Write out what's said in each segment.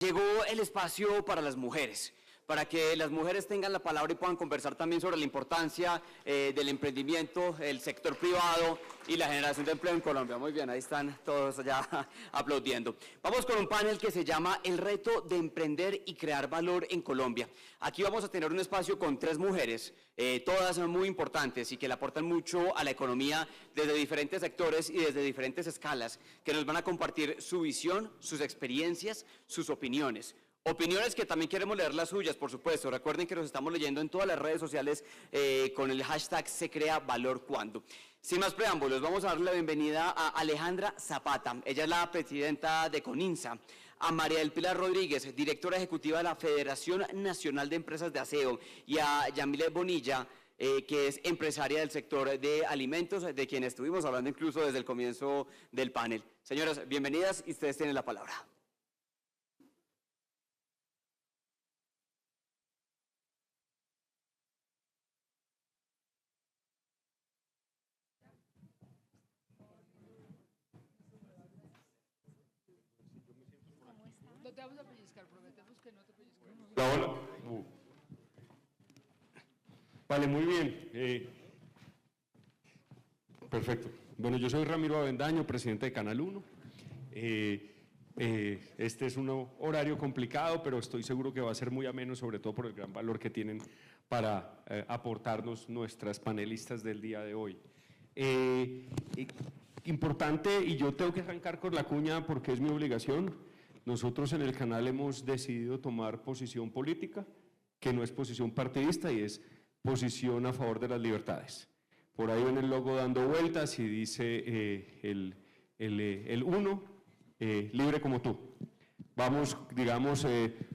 Llegó el espacio para las mujeres, para que las mujeres tengan la palabra y puedan conversar también sobre la importancia del emprendimiento, el sector privado y la generación de empleo en Colombia. Muy bien, ahí están todos allá aplaudiendo. Vamos con un panel que se llama El reto de emprender y crear valor en Colombia. Aquí vamos a tener un espacio con 3 mujeres, todas muy importantes y que le aportan mucho a la economía desde diferentes sectores y desde diferentes escalas, que nos van a compartir su visión, sus experiencias, sus opiniones. Opiniones que también queremos leer las suyas, por supuesto. Recuerden que nos estamos leyendo en todas las redes sociales con el hashtag Se Crea Valor Cuando. Sin más preámbulos, vamos a darle la bienvenida a Alejandra Zapata. Ella es la presidenta de CONINSA. A María del Pilar Rodríguez, directora ejecutiva de la Federación Nacional de Empresas de Aseo. Y a Yamilet Bonilla, que es empresaria del sector de alimentos, de quien estuvimos hablando incluso desde el comienzo del panel. Señoras, bienvenidas y ustedes tienen la palabra. No te vamos a pellizcar, prometemos que no te pellizcamos. Hola. Vale, muy bien. Perfecto. Bueno, yo soy Ramiro Avendaño, presidente de Canal 1. Este es un horario complicado, pero estoy seguro que va a ser muy ameno, sobre todo por el gran valor que tienen para aportarnos nuestras panelistas del día de hoy. Importante, y yo tengo que arrancar con la cuña porque es mi obligación. Nosotros en el canal hemos decidido tomar posición política, que no es posición partidista y es posición a favor de las libertades. Por ahí ven el logo dando vueltas y dice el uno, libre como tú. Vamos, digamos,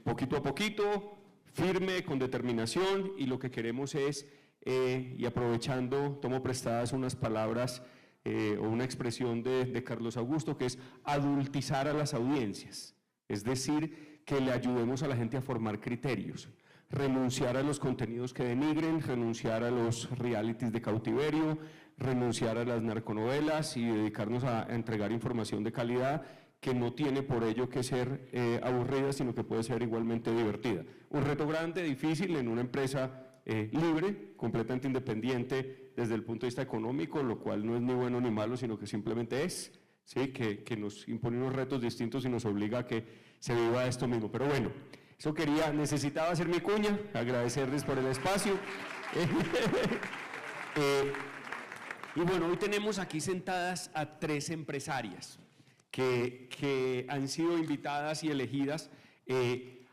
poquito a poquito, firme, con determinación, y lo que queremos es, y aprovechando, tomo prestadas unas palabras o una expresión de Carlos Augusto, que es adultizar a las audiencias. Es decir, que le ayudemos a la gente a formar criterios, renunciar a los contenidos que denigren, renunciar a los realities de cautiverio, renunciar a las narconovelas y dedicarnos a entregar información de calidad que no tiene por ello que ser aburrida, sino que puede ser igualmente divertida. Un reto grande, difícil en una empresa libre, completamente independiente desde el punto de vista económico, lo cual no es ni bueno ni malo, sino que simplemente es. ¿Sí? Que nos impone unos retos distintos y nos obliga a que se viva esto mismo. Pero bueno, eso necesitaba hacer mi cuña, agradecerles por el espacio. Y bueno, hoy tenemos aquí sentadas a 3 empresarias que han sido invitadas y elegidas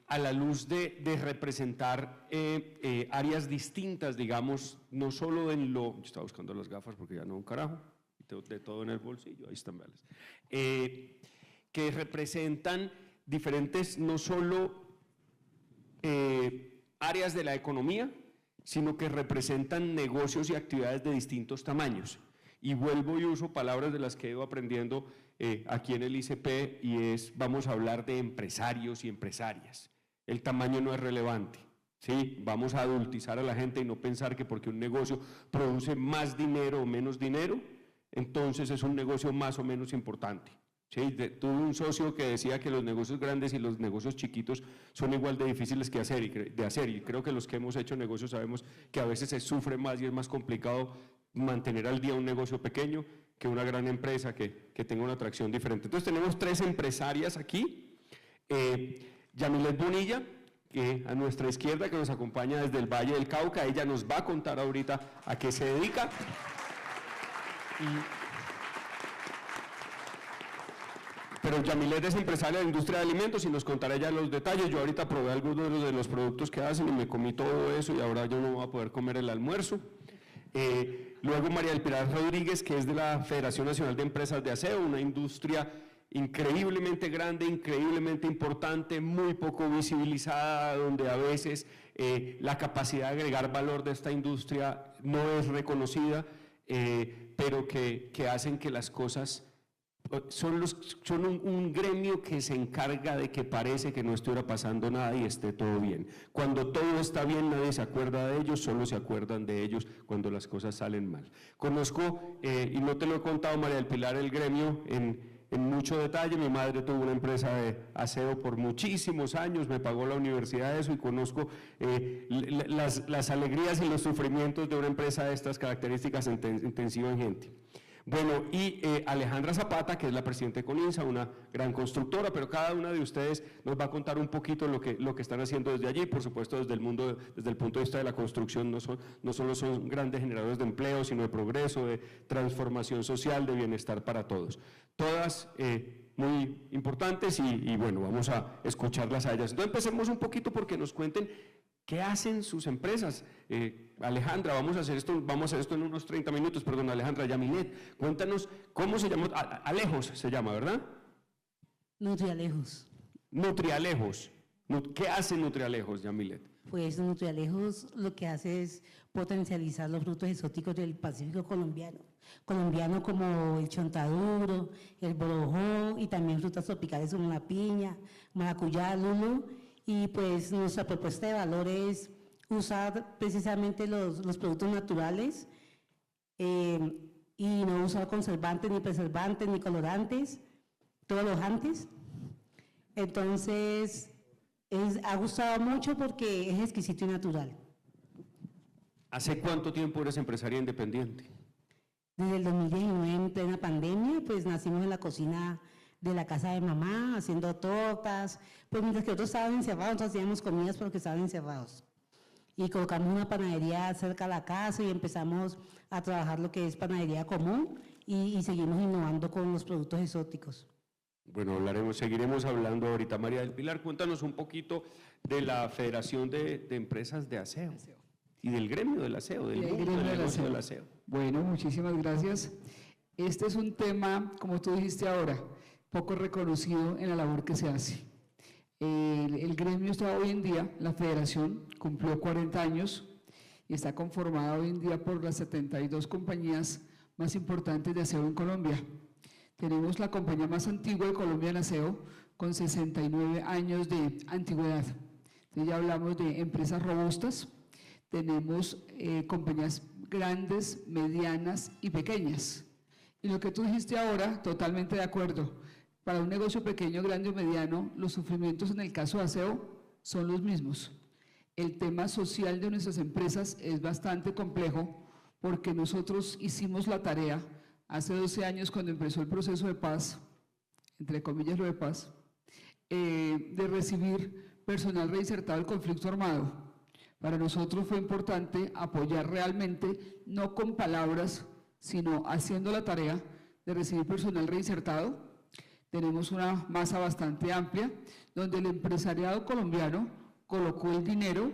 a la luz de representar áreas distintas, digamos, no solo en lo… Yo estaba buscando las gafas porque ya no un carajo. De todo en el bolsillo, ahí están, velas, que representan diferentes, no solo áreas de la economía, sino que representan negocios y actividades de distintos tamaños. Y vuelvo y uso palabras de las que he ido aprendiendo aquí en el ICP, y vamos a hablar de empresarios y empresarias. El tamaño no es relevante. ¿Sí? Vamos a adultizar a la gente y no pensar que porque un negocio produce más dinero o menos dinero, entonces es un negocio más o menos importante. ¿Sí? Tuve un socio que decía que los negocios grandes y los negocios chiquitos son igual de difíciles de hacer, y creo que los que hemos hecho negocios sabemos que a veces se sufre más y es más complicado mantener al día un negocio pequeño que una gran empresa que tenga una atracción diferente. Entonces tenemos 3 empresarias aquí. Yamilet Bonilla, que a nuestra izquierda, que nos acompaña desde el Valle del Cauca. Ella nos va a contar ahorita a qué se dedica. Pero Yamilet es empresaria de la industria de alimentos y nos contará ya los detalles. Yo ahorita probé algunos de los productos que hacen y me comí todo eso, y ahora yo no voy a poder comer el almuerzo. Luego María del Pilar Rodríguez, que es de la Federación Nacional de Empresas de Aseo, una industria increíblemente grande, increíblemente importante, muy poco visibilizada, donde a veces la capacidad de agregar valor de esta industria no es reconocida, pero que hacen que las cosas… Son un gremio que se encarga de que parece que no estuviera pasando nada y esté todo bien. Cuando todo está bien, nadie se acuerda de ellos, solo se acuerdan de ellos cuando las cosas salen mal. Conozco, y no te lo he contado, María del Pilar, el gremio en en mucho detalle. Mi madre tuvo una empresa de aseo por muchísimos años, me pagó la universidad de eso y conozco las alegrías y los sufrimientos de una empresa de estas características intensiva en gente. Bueno, y Alejandra Zapata, que es la presidenta de Coninsa, una gran constructora, pero cada una de ustedes nos va a contar un poquito lo que están haciendo desde allí. Por supuesto, desde el punto de vista de la construcción, no solo son grandes generadores de empleo, sino de progreso, de transformación social, de bienestar para todos. Todas muy importantes y bueno, vamos a escucharlas a ellas. Entonces empecemos un poquito porque nos cuenten ¿qué hacen sus empresas? Alejandra, vamos a hacer esto en unos 30 minutos, perdón, Alejandra, Yamilet, cuéntanos cómo se llama, Alejos se llama, ¿verdad? Nutrialejos. Nutrialejos. ¿Qué hace Nutrialejos, Yamilet? Pues Nutrialejos lo que hace es potencializar los frutos exóticos del Pacífico colombiano. Colombiano como el chontaduro, el borojó y también frutas tropicales como la piña, maracuyá, lulo. Y pues nuestra propuesta de valor es usar precisamente los productos naturales y no usar conservantes, ni preservantes, ni colorantes, todos los antes. Entonces, ha gustado mucho porque es exquisito y natural. ¿Hace cuánto tiempo eres empresaria independiente? Desde el 2019, en plena pandemia, pues nacimos en la cocina de la casa de mamá, haciendo tortas, pues mientras que otros estaban encerrados, nosotros hacíamos comidas porque estaban encerrados. Y colocamos una panadería cerca de la casa y empezamos a trabajar lo que es panadería común y seguimos innovando con los productos exóticos. Bueno, seguiremos hablando ahorita. María del Pilar, cuéntanos un poquito de la Federación de Empresas de Aseo y del gremio del aseo, del negocio del aseo. Bueno, muchísimas gracias. Este es un tema, como tú dijiste ahora, poco reconocido en la labor que se hace. El gremio está hoy en día, la federación cumplió 40 años y está conformada hoy en día por las 72 compañías más importantes de aseo en Colombia. Tenemos la compañía más antigua de Colombia en aseo, con 69 años de antigüedad. Entonces ya hablamos de empresas robustas, tenemos compañías grandes, medianas y pequeñas. Y lo que tú dijiste ahora, totalmente de acuerdo. Para un negocio pequeño, grande o mediano, los sufrimientos en el caso de aseo son los mismos. El tema social de nuestras empresas es bastante complejo porque nosotros hicimos la tarea hace 12 años cuando empezó el proceso de paz, entre comillas lo de paz, de recibir personal reinsertado del conflicto armado. Para nosotros fue importante apoyar realmente, no con palabras, sino haciendo la tarea de recibir personal reinsertado. Tenemos una masa bastante amplia, donde el empresariado colombiano colocó el dinero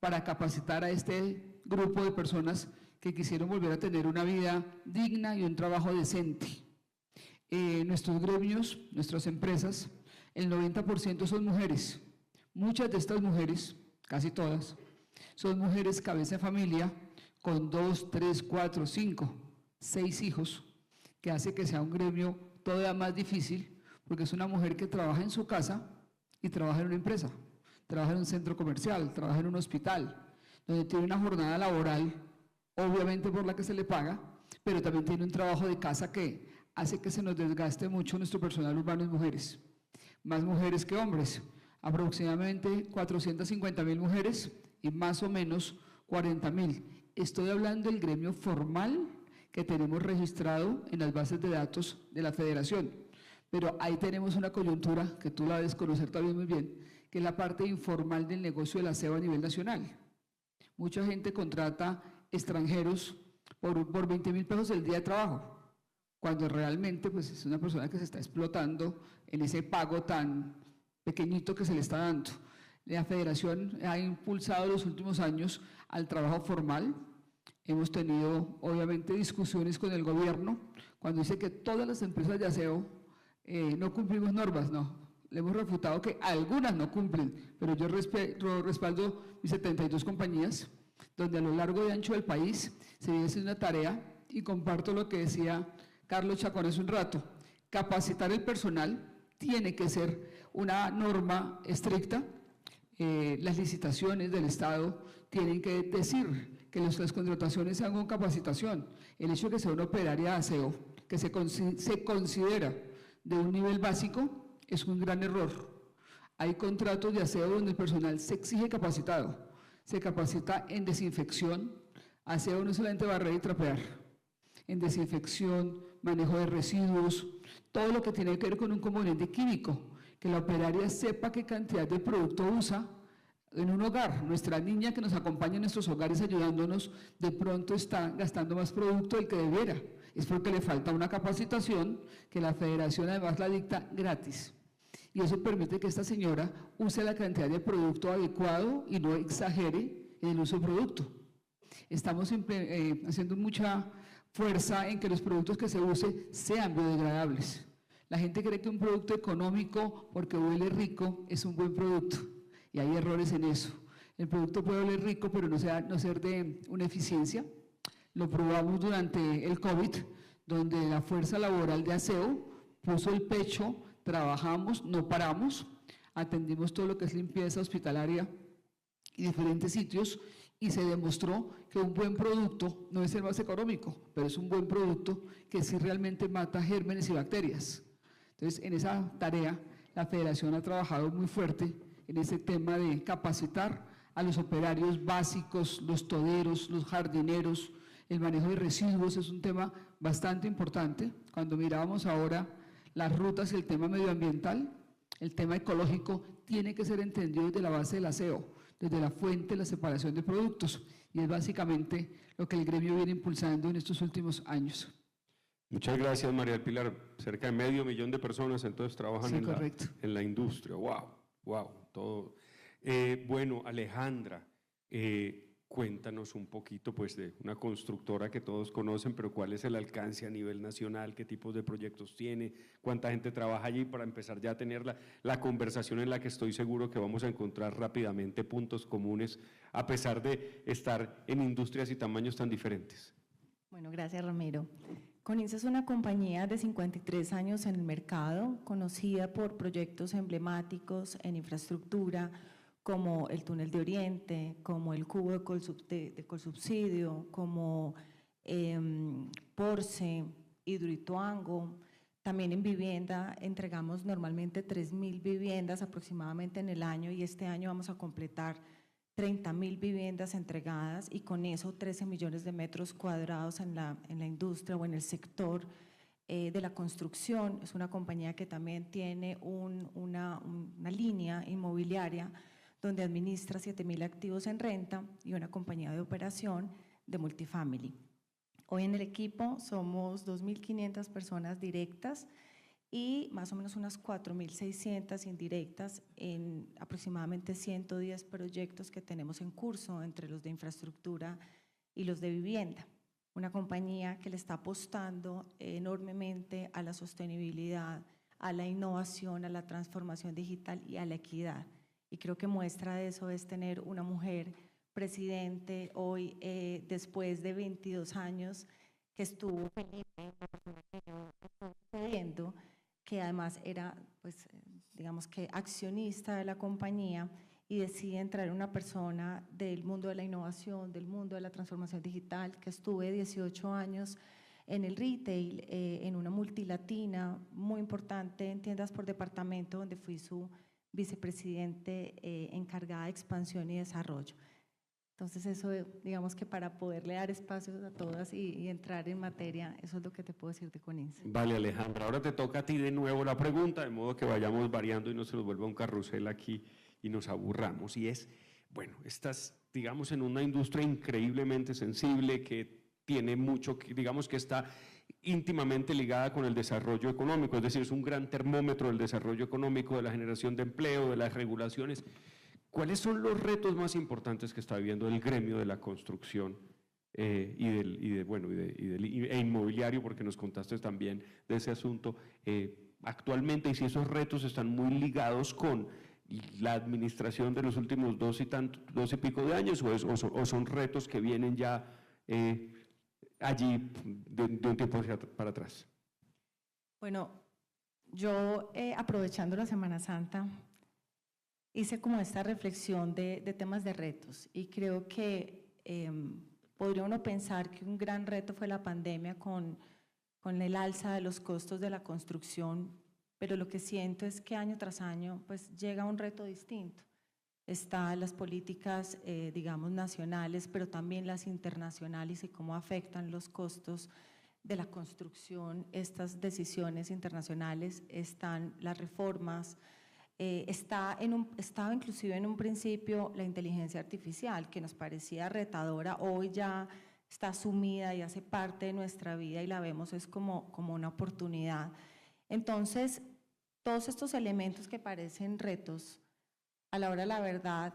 para capacitar a este grupo de personas que quisieron volver a tener una vida digna y un trabajo decente. Nuestros gremios, nuestras empresas, el 90% son mujeres. Muchas de estas mujeres, casi todas, son mujeres cabeza de familia con 2, 3, 4, 5, 6 hijos, que hace que sea un gremio todavía más difícil, porque es una mujer que trabaja en su casa y trabaja en una empresa, trabaja en un centro comercial, trabaja en un hospital, donde tiene una jornada laboral, obviamente por la que se le paga, pero también tiene un trabajo de casa que hace que se nos desgaste mucho nuestro personal urbano en mujeres, más mujeres que hombres, aproximadamente 450.000 mujeres y más o menos 40.000. Estoy hablando del gremio formal que tenemos registrado en las bases de datos de la federación, pero ahí tenemos una coyuntura que tú la debes conocer también muy bien, que es la parte informal del negocio del aseo a nivel nacional. Mucha gente contrata extranjeros por 20.000 pesos el día de trabajo, cuando realmente pues, es una persona que se está explotando en ese pago tan pequeñito que se le está dando. La federación ha impulsado los últimos años al trabajo formal. Hemos tenido obviamente discusiones con el gobierno cuando dice que todas las empresas de aseo no cumplimos normas, no. Le hemos refutado que algunas no cumplen, pero yo respaldo mis 72 compañías, donde a lo largo y ancho del país se viene haciendo una tarea y comparto lo que decía Carlos Chacón hace un rato. Capacitar el personal tiene que ser una norma estricta. Las licitaciones del Estado tienen que decir que las contrataciones sean con capacitación. El hecho de que sea una operaria de aseo, que se considera de un nivel básico es un gran error. Hay contratos de aseo donde el personal se exige capacitado, se capacita en desinfección, aseo no es solamente barrer y trapear, en desinfección, manejo de residuos, todo lo que tiene que ver con un componente químico, que la operaria sepa qué cantidad de producto usa en un hogar. Nuestra niña que nos acompaña en nuestros hogares ayudándonos, de pronto está gastando más producto del que debiera. Es porque le falta una capacitación que la federación además la dicta gratis. Y eso permite que esta señora use la cantidad de producto adecuado y no exagere en el uso del producto. Estamos haciendo mucha fuerza en que los productos que se usen sean biodegradables. La gente cree que un producto económico, porque huele rico, es un buen producto. Y hay errores en eso. El producto puede oler rico, pero no ser de una eficiencia. Lo probamos durante el COVID, donde la fuerza laboral de aseo puso el pecho, trabajamos, no paramos, atendimos todo lo que es limpieza hospitalaria y diferentes sitios, y se demostró que un buen producto no es el más económico, pero es un buen producto que sí realmente mata gérmenes y bacterias. Entonces, en esa tarea, la Federación ha trabajado muy fuerte en ese tema de capacitar a los operarios básicos, los toderos, los jardineros. El manejo de residuos es un tema bastante importante. Cuando mirábamos ahora las rutas y el tema medioambiental, el tema ecológico tiene que ser entendido desde la base del aseo, desde la fuente, la separación de productos, y es básicamente lo que el gremio viene impulsando en estos últimos años. Muchas gracias, María del Pilar. Cerca de 500.000 de personas entonces trabajan Sí, en la industria. ¡Wow! Todo. Bueno, Alejandra, cuéntanos un poquito pues de una constructora que todos conocen, pero cuál es el alcance a nivel nacional, qué tipos de proyectos tiene, cuánta gente trabaja allí, para empezar ya a tener la conversación en la que estoy seguro que vamos a encontrar rápidamente puntos comunes, a pesar de estar en industrias y tamaños tan diferentes. Bueno, gracias, Ramiro. Coninsa es una compañía de 53 años en el mercado, conocida por proyectos emblemáticos en infraestructura, como el Túnel de Oriente, como el Cubo de Colsubsidio, como Porce, Hidroituango. También en vivienda entregamos normalmente 3.000 viviendas aproximadamente en el año, y este año vamos a completar 30.000 viviendas entregadas, y con eso 13 millones de metros cuadrados en la industria o en el sector de la construcción. Es una compañía que también tiene una línea inmobiliaria donde administra 7.000 activos en renta, y una compañía de operación de multifamily. Hoy en el equipo somos 2.500 personas directas y más o menos unas 4.600 indirectas en aproximadamente 110 proyectos que tenemos en curso entre los de infraestructura y los de vivienda. Una compañía que le está apostando enormemente a la sostenibilidad, a la innovación, a la transformación digital y a la equidad. Y creo que muestra de eso es tener una mujer presidente hoy, después de 22 años que estuvo Felipe, una persona que yo estoy pidiendo, que además era, pues, digamos que accionista de la compañía, y decide entrar una persona del mundo de la innovación, del mundo de la transformación digital, que estuve 18 años en el retail, en una multilatina muy importante en tiendas por departamento, donde fui su vicepresidente encargada de expansión y desarrollo. Entonces eso, digamos que para poderle dar espacios a todas y entrar en materia, eso es lo que te puedo decir de Coninsa. Vale, Alejandra, ahora te toca a ti de nuevo la pregunta, de modo que vayamos variando y no se nos vuelva un carrusel aquí y nos aburramos. Y es, bueno, estás, digamos, en una industria increíblemente sensible que tiene mucho, digamos que está íntimamente ligada con el desarrollo económico, es decir, es un gran termómetro del desarrollo económico, de la generación de empleo, de las regulaciones. ¿Cuáles son los retos más importantes que está viviendo el gremio de la construcción e inmobiliario? Porque nos contaste también de ese asunto actualmente, y si esos retos están muy ligados con la administración de los últimos 2 y pico de años, o son retos que vienen ya allí de un tiempo para atrás. Bueno, yo aprovechando la Semana Santa hice como esta reflexión de temas de retos, y creo que podría uno pensar que un gran reto fue la pandemia con el alza de los costos de la construcción, pero lo que siento es que año tras año pues llega un reto distinto. Están las políticas, digamos, nacionales, pero también las internacionales y cómo afectan los costos de la construcción estas decisiones internacionales. Están las reformas, estaba inclusive en un principio la inteligencia artificial, que nos parecía retadora, hoy ya está asumida y hace parte de nuestra vida y la vemos es como una oportunidad. Entonces, todos estos elementos que parecen retos, a la hora de la verdad,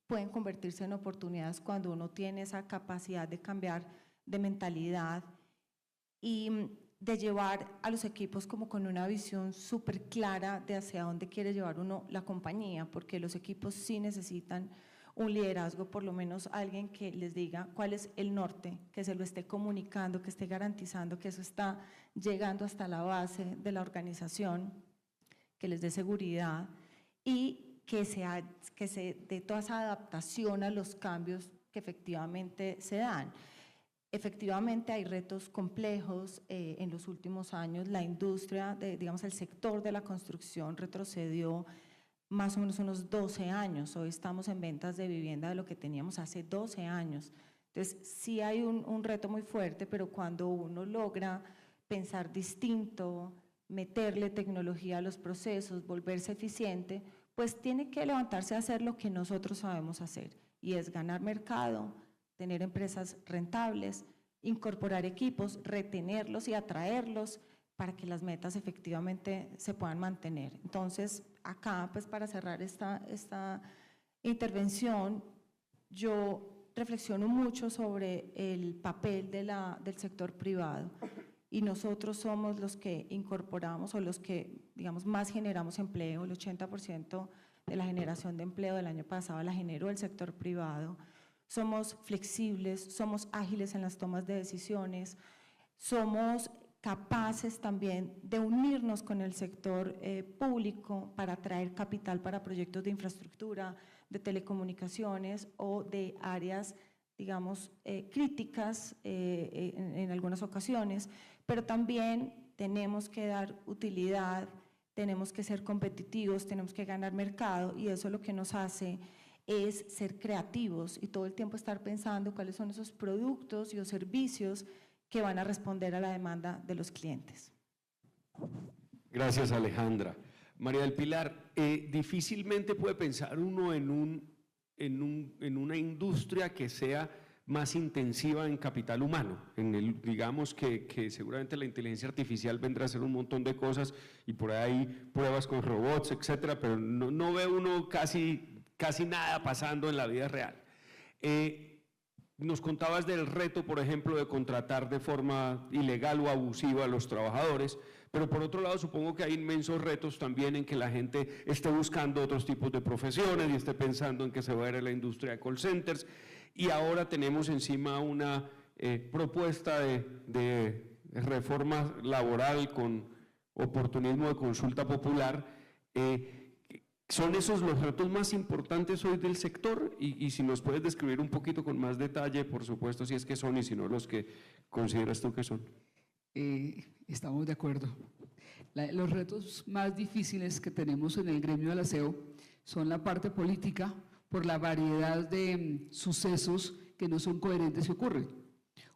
pueden convertirse en oportunidades cuando uno tiene esa capacidad de cambiar de mentalidad y de llevar a los equipos como con una visión súper clara de hacia dónde quiere llevar uno la compañía, porque los equipos sí necesitan un liderazgo, por lo menos alguien que les diga cuál es el norte, que se lo esté comunicando, que esté garantizando que eso está llegando hasta la base de la organización, que les dé seguridad y que se dé toda esa adaptación a los cambios que efectivamente se dan. Efectivamente hay retos complejos. En los últimos años la industria, digamos el sector de la construcción retrocedió más o menos unos 12 años. Hoy estamos en ventas de vivienda de lo que teníamos hace 12 años. Entonces sí hay un reto muy fuerte, pero cuando uno logra pensar distinto, meterle tecnología a los procesos, volverse eficiente, pues tiene que levantarse a hacer lo que nosotros sabemos hacer, y es ganar mercado, tener empresas rentables, incorporar equipos, retenerlos y atraerlos para que las metas efectivamente se puedan mantener. Entonces, acá, pues para cerrar esta intervención, yo reflexiono mucho sobre el papel del sector privado, y nosotros somos los que incorporamos o los que, digamos, más generamos empleo. El 80% de la generación de empleo del año pasado la generó el sector privado. Somos flexibles, somos ágiles en las tomas de decisiones, somos capaces también de unirnos con el sector público para atraer capital para proyectos de infraestructura, de telecomunicaciones o de áreas, digamos, críticas en algunas ocasiones, pero también tenemos que dar utilidad, tenemos que ser competitivos, tenemos que ganar mercado, y eso lo que nos hace es ser creativos y todo el tiempo estar pensando cuáles son esos productos y los servicios que van a responder a la demanda de los clientes. Gracias, Alejandra. María del Pilar, difícilmente puede pensar uno en una industria que sea más intensiva en capital humano, digamos que seguramente la inteligencia artificial vendrá a hacer un montón de cosas y por ahí pruebas con robots, etcétera, pero no ve uno casi nada pasando en la vida real. Nos contabas del reto, por ejemplo, de contratar de forma ilegal o abusiva a los trabajadores, pero por otro lado supongo que hay inmensos retos también en que la gente esté buscando otros tipos de profesiones y esté pensando en que se va a ir a la industria de call centers, y ahora tenemos encima una propuesta de reforma laboral con oportunismo de consulta popular. ¿Son esos los retos más importantes hoy del sector? Y si nos puedes describir un poquito con más detalle, por supuesto, si es que son y si no los que consideras tú que son. Estamos de acuerdo. Los retos más difíciles que tenemos en el gremio del aseo son la parte política, por la variedad de sucesos que no son coherentes y ocurren.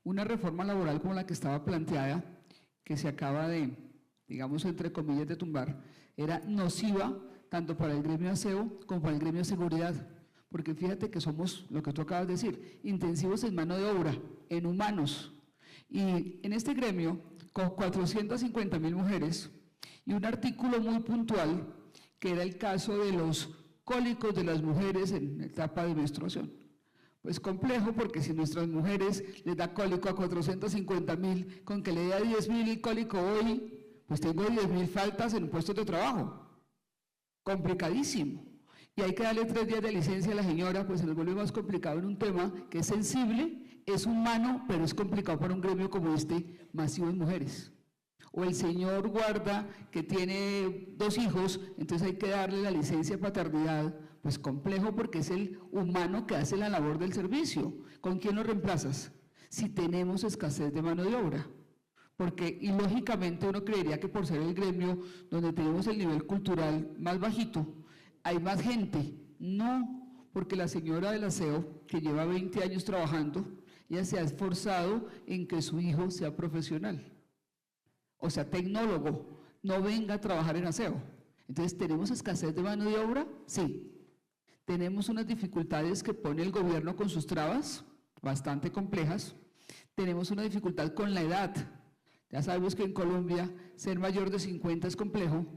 Una reforma laboral como la que estaba planteada, que se acaba de, digamos, entre comillas, de tumbar, era nociva tanto para el gremio de aseo como para el gremio de seguridad, porque fíjate que somos, lo que tú acabas de decir, intensivos en mano de obra, en humanos, y en este gremio, con 450.000 mujeres, y un artículo muy puntual, que era el caso de los cólicos de las mujeres en etapa de menstruación. Pues complejo, porque si nuestras mujeres les da cólico a 450.000, con que le dé a 10.000 cólico hoy, pues tengo 10.000 faltas en puestos de trabajo. Complicadísimo. Y hay que darle 3 días de licencia a la señora, pues se nos vuelve más complicado en un tema que es sensible, es humano, pero es complicado para un gremio como este, masivo en mujeres. O el señor guarda que tiene 2 hijos, entonces hay que darle la licencia de paternidad, pues complejo porque es el humano que hace la labor del servicio. ¿Con quién lo reemplazas? Si tenemos escasez de mano de obra. porque y lógicamente uno creería que por ser el gremio donde tenemos el nivel cultural más bajito, hay más gente. No, porque la señora del aseo, que lleva 20 años trabajando, ella se ha esforzado en que su hijo sea profesional, o sea, tecnólogo, no venga a trabajar en aseo. Entonces, ¿tenemos escasez de mano de obra? Sí. Tenemos unas dificultades que pone el gobierno con sus trabas, bastante complejas. Tenemos una dificultad con la edad. Ya sabemos que en Colombia ser mayor de 50 es complejo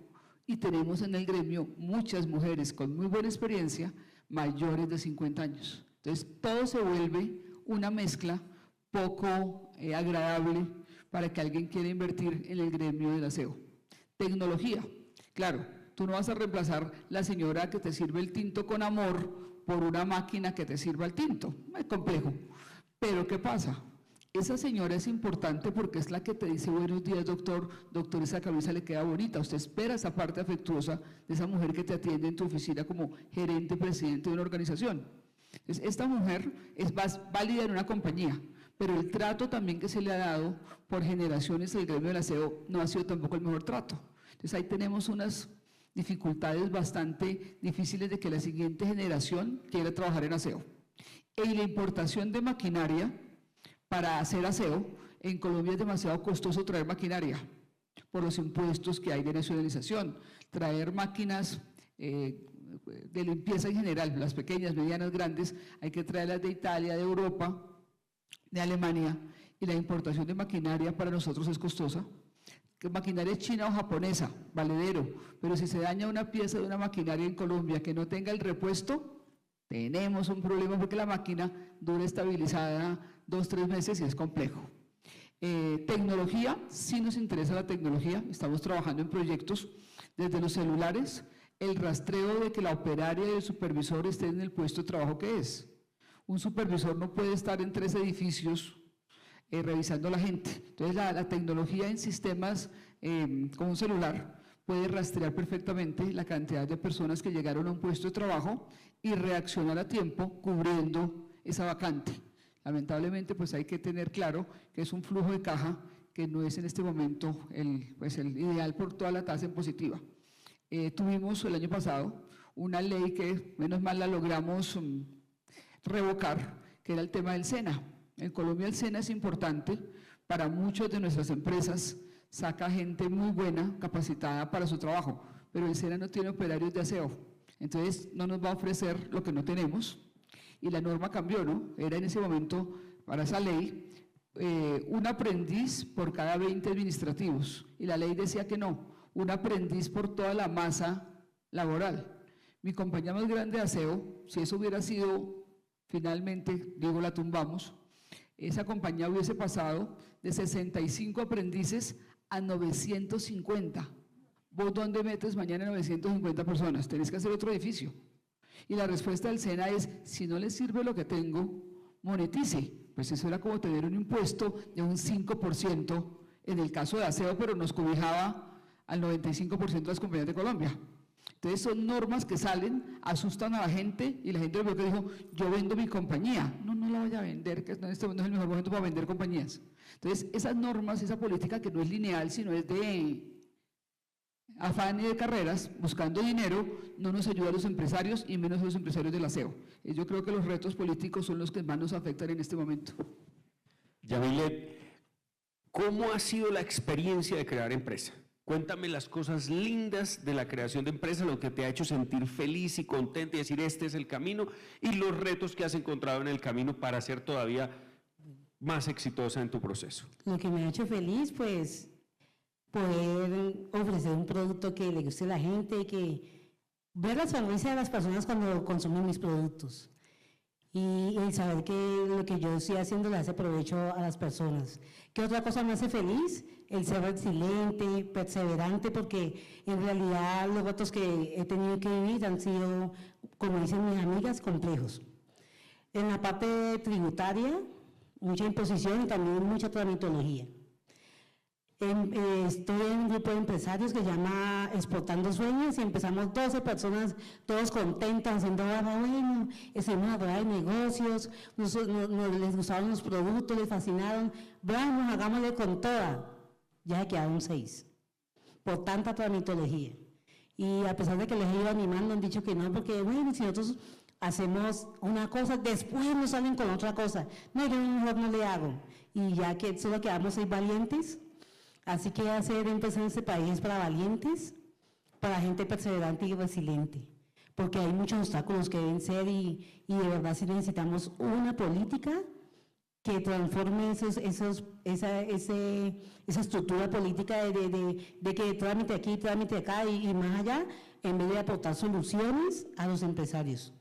y tenemos en el gremio muchas mujeres con muy buena experiencia mayores de 50 años. Entonces, todo se vuelve una mezcla poco agradable para que alguien quiera invertir en el gremio del aseo. Tecnología, claro, tú no vas a reemplazar la señora que te sirve el tinto con amor por una máquina que te sirva el tinto, es complejo. Pero ¿qué pasa? Esa señora es importante porque es la que te dice buenos días doctor, doctor esa camisa le queda bonita, usted espera esa parte afectuosa de esa mujer que te atiende en tu oficina como gerente, presidente de una organización. Entonces, esta mujer es más válida en una compañía, pero el trato también que se le ha dado por generaciones del gremio del aseo no ha sido tampoco el mejor trato. Entonces ahí tenemos unas dificultades bastante difíciles de que la siguiente generación quiera trabajar en aseo. Y la importación de maquinaria para hacer aseo, en Colombia es demasiado costoso traer maquinaria por los impuestos que hay de nacionalización. Traer máquinas de limpieza en general, las pequeñas, medianas, grandes, hay que traerlas de Italia, de Europa, de Alemania, y la importación de maquinaria para nosotros es costosa. Que maquinaria china o japonesa, valedero, pero si se daña una pieza de una maquinaria en Colombia que no tenga el repuesto, tenemos un problema porque la máquina dura estabilizada 2-3 meses y es complejo. Tecnología, sí nos interesa la tecnología, estamos trabajando en proyectos desde los celulares, el rastreo de que la operaria y el supervisor estén en el puesto de trabajo que es. Un supervisor no puede estar en 3 edificios revisando a la gente. Entonces la tecnología en sistemas con un celular puede rastrear perfectamente la cantidad de personas que llegaron a un puesto de trabajo y reaccionar a tiempo cubriendo esa vacante. Lamentablemente pues hay que tener claro que es un flujo de caja que no es en este momento el ideal por toda la tasa en positiva. Tuvimos el año pasado una ley que menos mal la logramos revocar, que era el tema del SENA. En Colombia el SENA es importante para muchas de nuestras empresas, saca gente muy buena, capacitada para su trabajo, pero el SENA no tiene operarios de aseo, entonces no nos va a ofrecer lo que no tenemos, y la norma cambió, ¿no? Era en ese momento, para esa ley, un aprendiz por cada 20 administrativos, y la ley decía que no, un aprendiz por toda la masa laboral. Mi compañía más grande de aseo, si eso hubiera sido, finalmente, digo, la tumbamos, esa compañía hubiese pasado de 65 aprendices a 950. ¿Vos dónde metes mañana 950 personas? Tenés que hacer otro edificio. Y la respuesta del SENA es, si no les sirve lo que tengo, monetice. Pues eso era como tener un impuesto de un 5% en el caso de aseo, pero nos cobijaba al 95% de las compañías de Colombia. Entonces son normas que salen, asustan a la gente y la gente lo que dijo, yo vendo mi compañía. No la vaya a vender, que en este momento es el mejor momento para vender compañías. Entonces esas normas, esa política que no es lineal, sino es de afán y de carreras, buscando dinero, no nos ayuda a los empresarios y menos a los empresarios del aseo. Y yo creo que los retos políticos son los que más nos afectan en este momento. Yamilet, ¿cómo ha sido la experiencia de crear empresa? Cuéntame las cosas lindas de la creación de empresa, lo que te ha hecho sentir feliz y contenta y decir este es el camino, y los retos que has encontrado en el camino para ser todavía más exitosa en tu proceso. Lo que me ha hecho feliz, pues, poder ofrecer un producto que le guste a la gente, que ver la sonrisa de las personas cuando consumen mis productos y saber que lo que yo estoy haciendo le hace provecho a las personas. ¿Qué otra cosa me hace feliz? El ser resiliente, perseverante, porque en realidad los retos que he tenido que vivir han sido, como dicen mis amigas, complejos. En la parte tributaria, mucha imposición y también mucha tramitología. Estoy en un grupo de empresarios que se llama Exportando Sueños y empezamos 12 personas, todos contentos, haciendo bueno, hicimos una rueda de negocios, les gustaban los productos, les fascinaron, vamos, hagámosle con toda. ya se quedaron 6, por tanta tramitología. Y a pesar de que les he ido animando, han dicho que no, porque bueno, si nosotros hacemos una cosa, después nos salen con otra cosa. No, yo mejor no le hago. Y ya que solo quedamos 6 valientes, así que hacer empresa en este país es para valientes, para gente perseverante y resiliente, porque hay muchos obstáculos que vencer y de verdad sí necesitamos una política que transforme esa estructura política de que trámite aquí, trámite acá y más allá, en vez de aportar soluciones a los empresarios.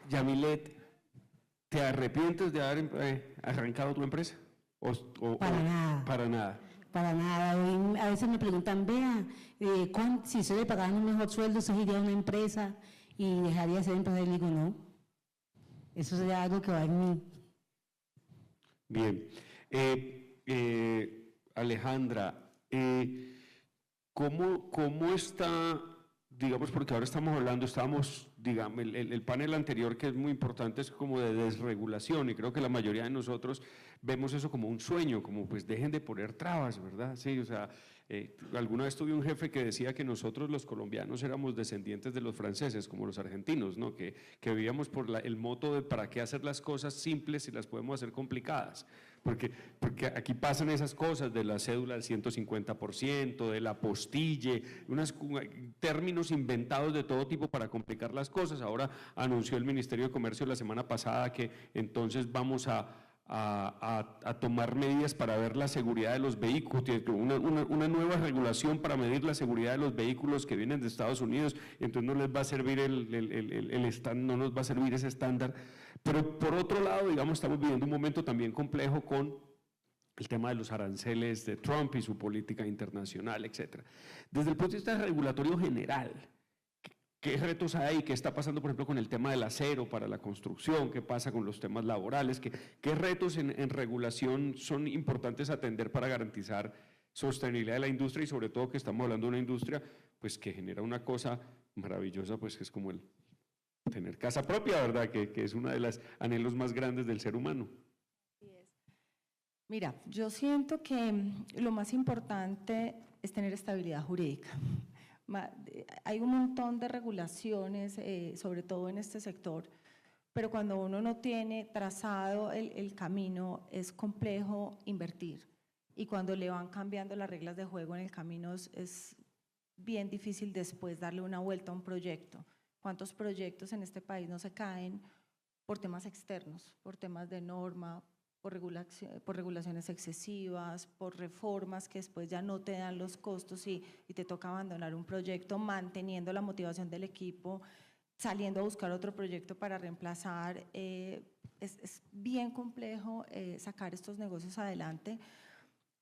Yamilet, ¿te arrepientes de haber arrancado tu empresa? Para nada. Para nada. Para nada. A veces me preguntan, vea, si se le pagaran un mejor sueldo, ¿se iría a una empresa y dejaría de ser empresario? Y digo, no. Eso sería algo que va en mí. Bien. Alejandra, ¿cómo está, digamos, porque ahora estábamos, digamos, el panel anterior que es muy importante es como de desregulación y creo que la mayoría de nosotros vemos eso como un sueño, como pues dejen de poner trabas, ¿verdad? Sí, o sea, alguna vez tuve un jefe que decía que nosotros los colombianos éramos descendientes de los franceses, como los argentinos, ¿no? Que vivíamos por el moto de para qué hacer las cosas simples si las podemos hacer complicadas. Porque aquí pasan esas cosas de la cédula del 150%, de la postille, términos inventados de todo tipo para complicar las cosas. Ahora anunció el Ministerio de Comercio la semana pasada que entonces vamos a tomar medidas para ver la seguridad de los vehículos, una nueva regulación para medir la seguridad de los vehículos que vienen de Estados Unidos, entonces no les va a servir no nos va a servir ese estándar. Pero por otro lado, digamos, estamos viviendo un momento también complejo con el tema de los aranceles de Trump y su política internacional, etcétera. Desde el punto de vista regulatorio general, ¿qué retos hay? ¿Qué está pasando, por ejemplo, con el tema del acero para la construcción? ¿Qué pasa con los temas laborales? ¿Qué retos en regulación son importantes atender para garantizar sostenibilidad de la industria y sobre todo que estamos hablando de una industria pues, que genera una cosa maravillosa, pues que es como el tener casa propia, ¿verdad? Que es uno de los anhelos más grandes del ser humano. Mira, yo siento que lo más importante es tener estabilidad jurídica. Hay un montón de regulaciones, sobre todo en este sector, pero cuando uno no tiene trazado el camino es complejo invertir y cuando le van cambiando las reglas de juego en el camino es bien difícil después darle una vuelta a un proyecto. ¿Cuántos proyectos en este país no se caen por temas externos, por temas de norma, por regulaciones excesivas, por reformas que después ya no te dan los costos y te toca abandonar un proyecto manteniendo la motivación del equipo, saliendo a buscar otro proyecto para reemplazar? Es bien complejo sacar estos negocios adelante.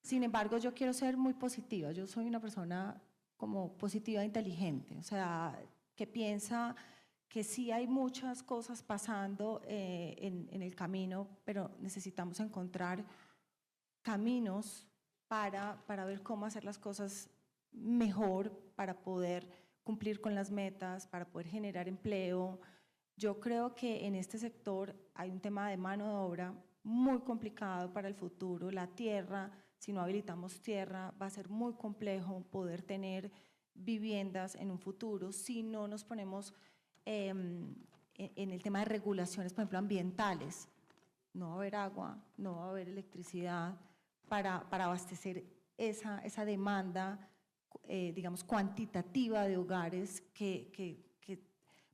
Sin embargo, yo quiero ser muy positiva. Yo soy una persona como positiva e inteligente, o sea, que piensa que sí hay muchas cosas pasando en el camino, pero necesitamos encontrar caminos para ver cómo hacer las cosas mejor, para poder cumplir con las metas, para poder generar empleo. Yo creo que en este sector hay un tema de mano de obra muy complicado para el futuro. La tierra, si no habilitamos tierra, va a ser muy complejo poder tener viviendas en un futuro si no nos ponemos en el tema de regulaciones, por ejemplo, ambientales. No va a haber agua, no va a haber electricidad para abastecer esa demanda, digamos, cuantitativa de hogares que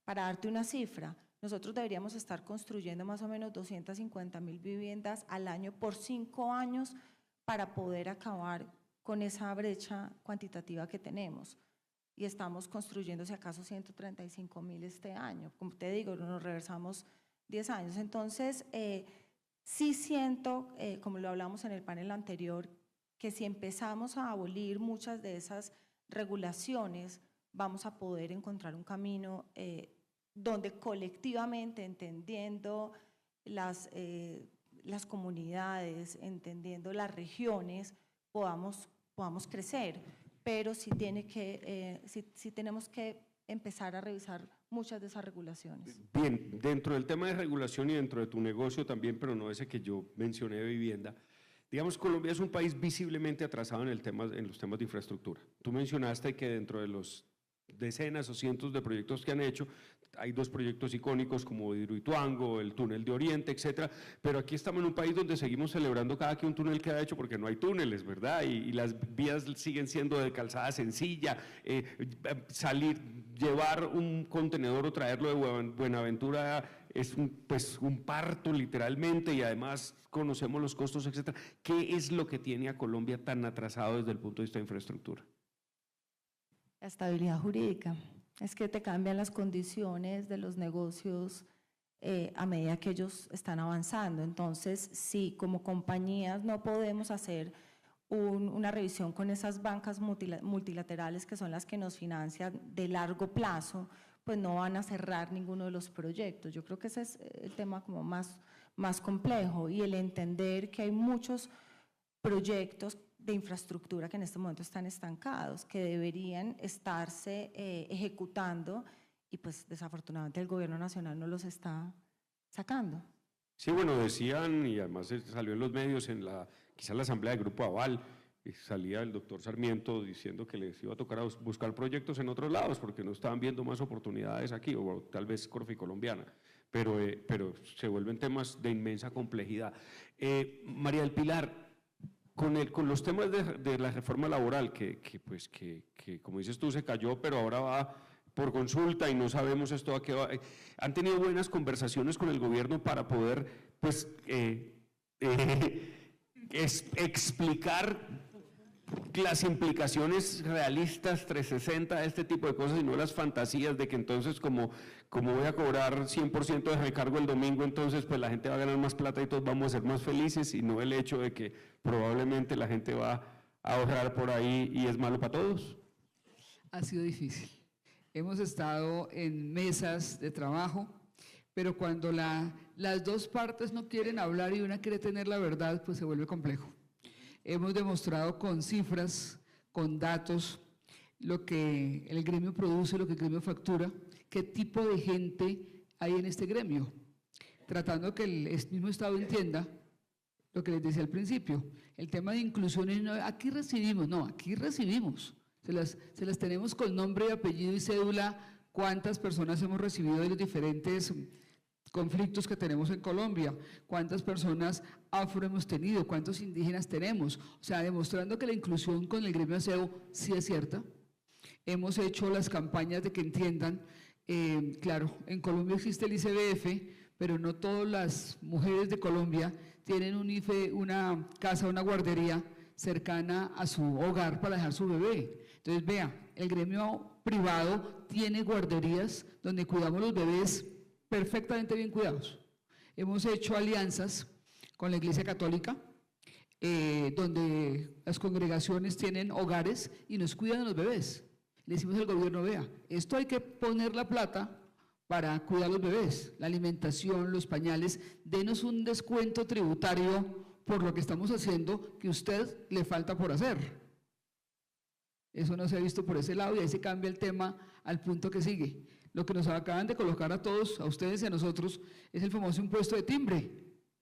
para darte una cifra, nosotros deberíamos estar construyendo más o menos 250.000 viviendas al año por 5 años para poder acabar con esa brecha cuantitativa que tenemos. Y estamos construyendo, si acaso, 135.000 este año. Como te digo, nos reversamos 10 años. Entonces, sí siento, como lo hablamos en el panel anterior, que si empezamos a abolir muchas de esas regulaciones, vamos a poder encontrar un camino donde colectivamente, entendiendo las comunidades, entendiendo las regiones, podamos crecer. Pero sí tenemos que empezar a revisar muchas de esas regulaciones. Bien, dentro del tema de regulación y dentro de tu negocio también, pero no ese que yo mencioné de vivienda, digamos, Colombia es un país visiblemente atrasado en los temas de infraestructura. Tú mencionaste que dentro de los decenas o cientos de proyectos que han hecho, hay 2 proyectos icónicos como Hidroituango, el túnel de Oriente, etcétera, pero aquí estamos en un país donde seguimos celebrando cada que un túnel queda hecho porque no hay túneles, ¿verdad? Y las vías siguen siendo de calzada sencilla, llevar un contenedor o traerlo de Buenaventura es un parto literalmente, y además conocemos los costos, etcétera. ¿Qué es lo que tiene a Colombia tan atrasado desde el punto de vista de infraestructura? La estabilidad jurídica. Es que te cambian las condiciones de los negocios a medida que ellos están avanzando. Entonces, si como compañías no podemos hacer una revisión con esas bancas multilaterales que son las que nos financian de largo plazo, pues no van a cerrar ninguno de los proyectos. Yo creo que ese es el tema como más complejo, y el entender que hay muchos proyectos de infraestructura que en este momento están estancados, que deberían estarse ejecutando, y pues desafortunadamente el gobierno nacional no los está sacando. Sí, bueno, decían, y además salió en los medios, quizás la asamblea de Grupo Aval, y salía el doctor Sarmiento diciendo que les iba a tocar buscar proyectos en otros lados porque no estaban viendo más oportunidades aquí, o tal vez Corficolombiana, pero se vuelven temas de inmensa complejidad. María del Pilar, con los temas de la reforma laboral, que como dices tú se cayó, pero ahora va por consulta y no sabemos esto a qué va. ¿Han tenido buenas conversaciones con el gobierno para poder explicar las implicaciones realistas 360 de este tipo de cosas y no las fantasías de que entonces como voy a cobrar 100% de recargo el domingo, entonces pues la gente va a ganar más plata y todos vamos a ser más felices, y no el hecho de que probablemente la gente va a ahorrar por ahí y es malo para todos? Ha sido difícil. Hemos estado en mesas de trabajo, pero cuando las 2 partes no quieren hablar y una quiere tener la verdad, pues se vuelve complejo. Hemos demostrado con cifras, con datos, lo que el gremio produce, lo que el gremio factura, qué tipo de gente hay en este gremio, tratando que el mismo Estado entienda lo que les decía al principio, el tema de inclusión, aquí recibimos, se las tenemos con nombre y apellido y cédula, cuántas personas hemos recibido de los diferentes conflictos que tenemos en Colombia, cuántas personas afro hemos tenido, cuántos indígenas tenemos, o sea, demostrando que la inclusión con el gremio aseo sí es cierta. Hemos hecho las campañas de que entiendan, claro, en Colombia existe el ICBF, pero no todas las mujeres de Colombia tienen un IFE, una casa, una guardería cercana a su hogar para dejar su bebé. Entonces, vea, el gremio privado tiene guarderías donde cuidamos los bebés perfectamente bien cuidados. Hemos hecho alianzas con la Iglesia Católica, donde las congregaciones tienen hogares y nos cuidan a los bebés. Le decimos al gobierno, vea, esto hay que poner la plata para cuidar a los bebés, la alimentación, los pañales, denos un descuento tributario por lo que estamos haciendo que a usted le falta por hacer. Eso no se ha visto por ese lado y ahí se cambia el tema al punto que sigue. Lo que nos acaban de colocar a todos, a ustedes y a nosotros, es el famoso impuesto de timbre,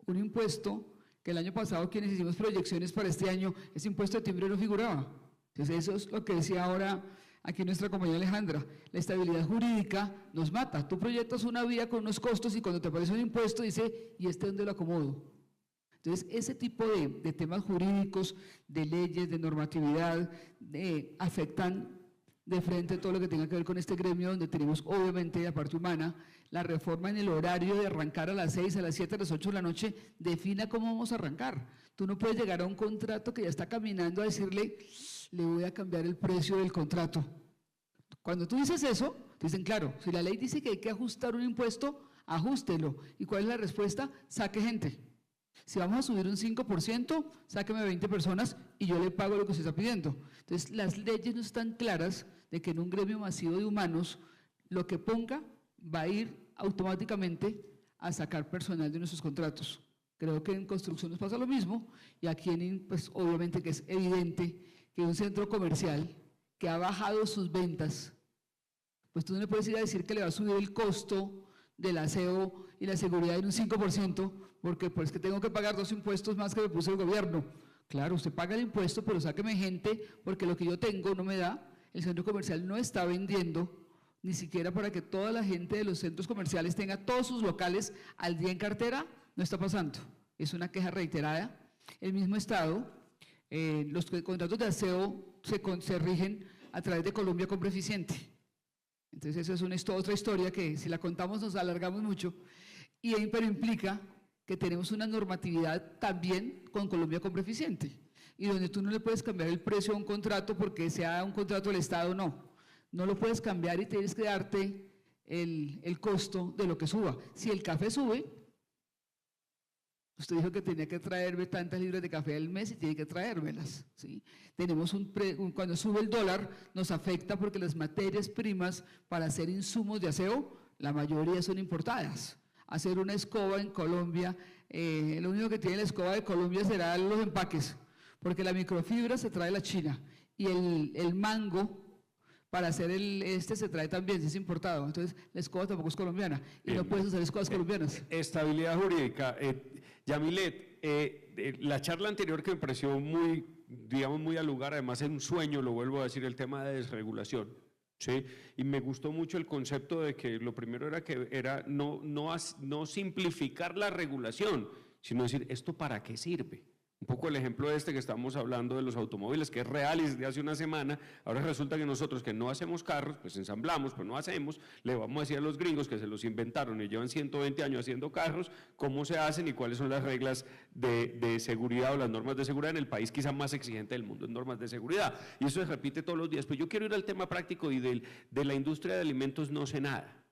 un impuesto que el año pasado quienes hicimos proyecciones para este año, ese impuesto de timbre no figuraba. Entonces eso es lo que decía ahora aquí nuestra compañera Alejandra, la estabilidad jurídica nos mata. Tú proyectas una vía con unos costos y cuando te aparece un impuesto dice, ¿y este dónde lo acomodo? Entonces ese tipo de temas jurídicos, de leyes, de normatividad, afectan de frente todo lo que tenga que ver con este gremio, donde tenemos obviamente la parte humana, la reforma en el horario de arrancar a las 6, a las 7, a las 8 de la noche, defina cómo vamos a arrancar. Tú no puedes llegar a un contrato que ya está caminando a decirle, le voy a cambiar el precio del contrato. Cuando tú dices eso, te dicen, claro, si la ley dice que hay que ajustar un impuesto, ajústelo. ¿Y cuál es la respuesta? Saque gente. Si vamos a subir un 5%, sáqueme 20 personas y yo le pago lo que usted está pidiendo. Entonces, las leyes no están claras de que en un gremio masivo de humanos, lo que ponga va a ir automáticamente a sacar personal de nuestros contratos. Creo que en construcción nos pasa lo mismo y aquí pues obviamente que es evidente que un centro comercial que ha bajado sus ventas Pues tú no le puedes ir a decir que le va a subir el costo del aseo y la seguridad en un 5%, porque pues que tengo que pagar 2 impuestos más que me puso el gobierno. Claro, usted paga el impuesto, pero sáqueme gente, porque lo que yo tengo no me da. El centro comercial no está vendiendo, ni siquiera para que toda la gente de los centros comerciales tenga todos sus locales al día en cartera, no está pasando. Es una queja reiterada. El mismo Estado, los contratos de aseo se rigen a través de Colombia Compra Eficiente. Entonces eso es otra historia que si la contamos nos alargamos mucho, pero implica que tenemos una normatividad también con Colombia Compra Eficiente, y donde tú no le puedes cambiar el precio a un contrato porque sea un contrato del Estado o no lo puedes cambiar y tienes que darte el costo de lo que suba. Si el café sube, usted dijo que tenía que traerme tantas libras de café al mes y tiene que traérmelas, ¿sí? Tenemos cuando sube el dólar nos afecta porque las materias primas para hacer insumos de aseo, la mayoría son importadas. Hacer una escoba en Colombia, lo único que tiene la escoba de Colombia será los empaques, porque la microfibra se trae de la China y el mango para hacer se trae también, es importado. Entonces la escoba tampoco es colombiana y no puedes usar escobas colombianas. Estabilidad jurídica. Yamilet, la charla anterior que me pareció muy, digamos, muy al lugar, además es un sueño, lo vuelvo a decir, el tema de desregulación. ¿Sí? Y me gustó mucho el concepto de que lo primero era no simplificar la regulación, sino decir, ¿esto para qué sirve? Un poco el ejemplo que estamos hablando de los automóviles, que es real y desde hace una semana, ahora resulta que nosotros que no hacemos carros, pues ensamblamos, pues no hacemos, le vamos a decir a los gringos que se los inventaron y llevan 120 años haciendo carros, cómo se hacen y cuáles son las reglas de seguridad o las normas de seguridad en el país quizá más exigente del mundo en normas de seguridad. Y eso se repite todos los días. Pues yo quiero ir al tema práctico y de la industria de alimentos no sé nada.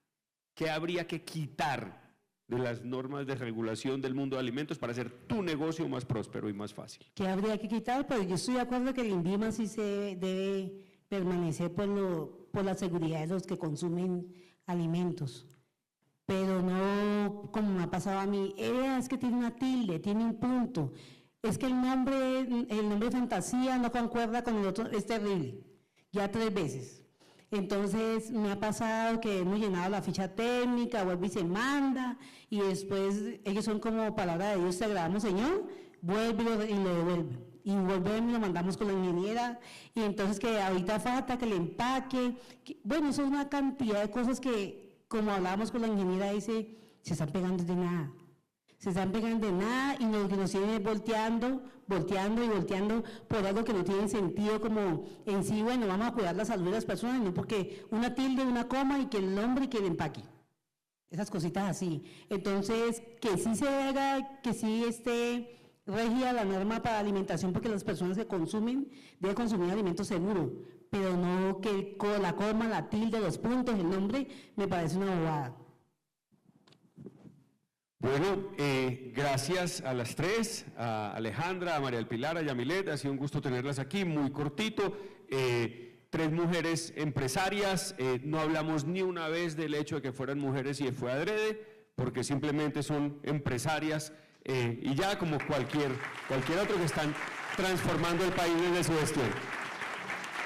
¿Qué habría que quitar de las normas de regulación del mundo de alimentos para hacer tu negocio más próspero y más fácil? ¿Qué habría que quitar? Pues yo estoy de acuerdo que el INVIMA sí se debe permanecer por la seguridad de los que consumen alimentos, pero no como me ha pasado a mí, es que tiene una tilde, tiene un punto, es que el nombre fantasía no concuerda con el otro, es terrible, ya 3 veces. Entonces me ha pasado que hemos llenado la ficha técnica, vuelve y se manda, y después ellos son como palabra de Dios, te agradamos Señor, vuelve y lo devuelve. Y volvemos y lo mandamos con la ingeniera, y entonces que ahorita falta que le empaque, bueno, eso es una cantidad de cosas que, como hablábamos con la ingeniera, dice, se están pegando de nada. Se están pegando de nada y lo que nos siguen volteando por algo que no tiene sentido, como en sí, bueno, vamos a cuidar la salud de las personas, no porque una tilde, una coma y que el nombre y que el empaque. Esas cositas así. Entonces, que sí se haga, que sí esté regida la norma para alimentación, porque las personas que consumen deben consumir alimentos seguros, pero no que la coma, la tilde, los puntos, el nombre, me parece una bobada. Bueno, gracias a las 3, a Alejandra, a María del Pilar, a Yamilet, ha sido un gusto tenerlas aquí, muy cortito. 3 mujeres empresarias, no hablamos ni una vez del hecho de que fueran mujeres y fue adrede, porque simplemente son empresarias y ya como cualquier otro que están transformando el país desde su gestión.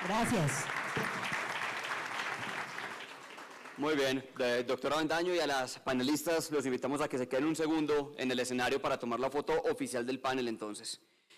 Gracias. Muy bien, doctora Avendaño, y a las panelistas los invitamos a que se queden un segundo en el escenario para tomar la foto oficial del panel entonces.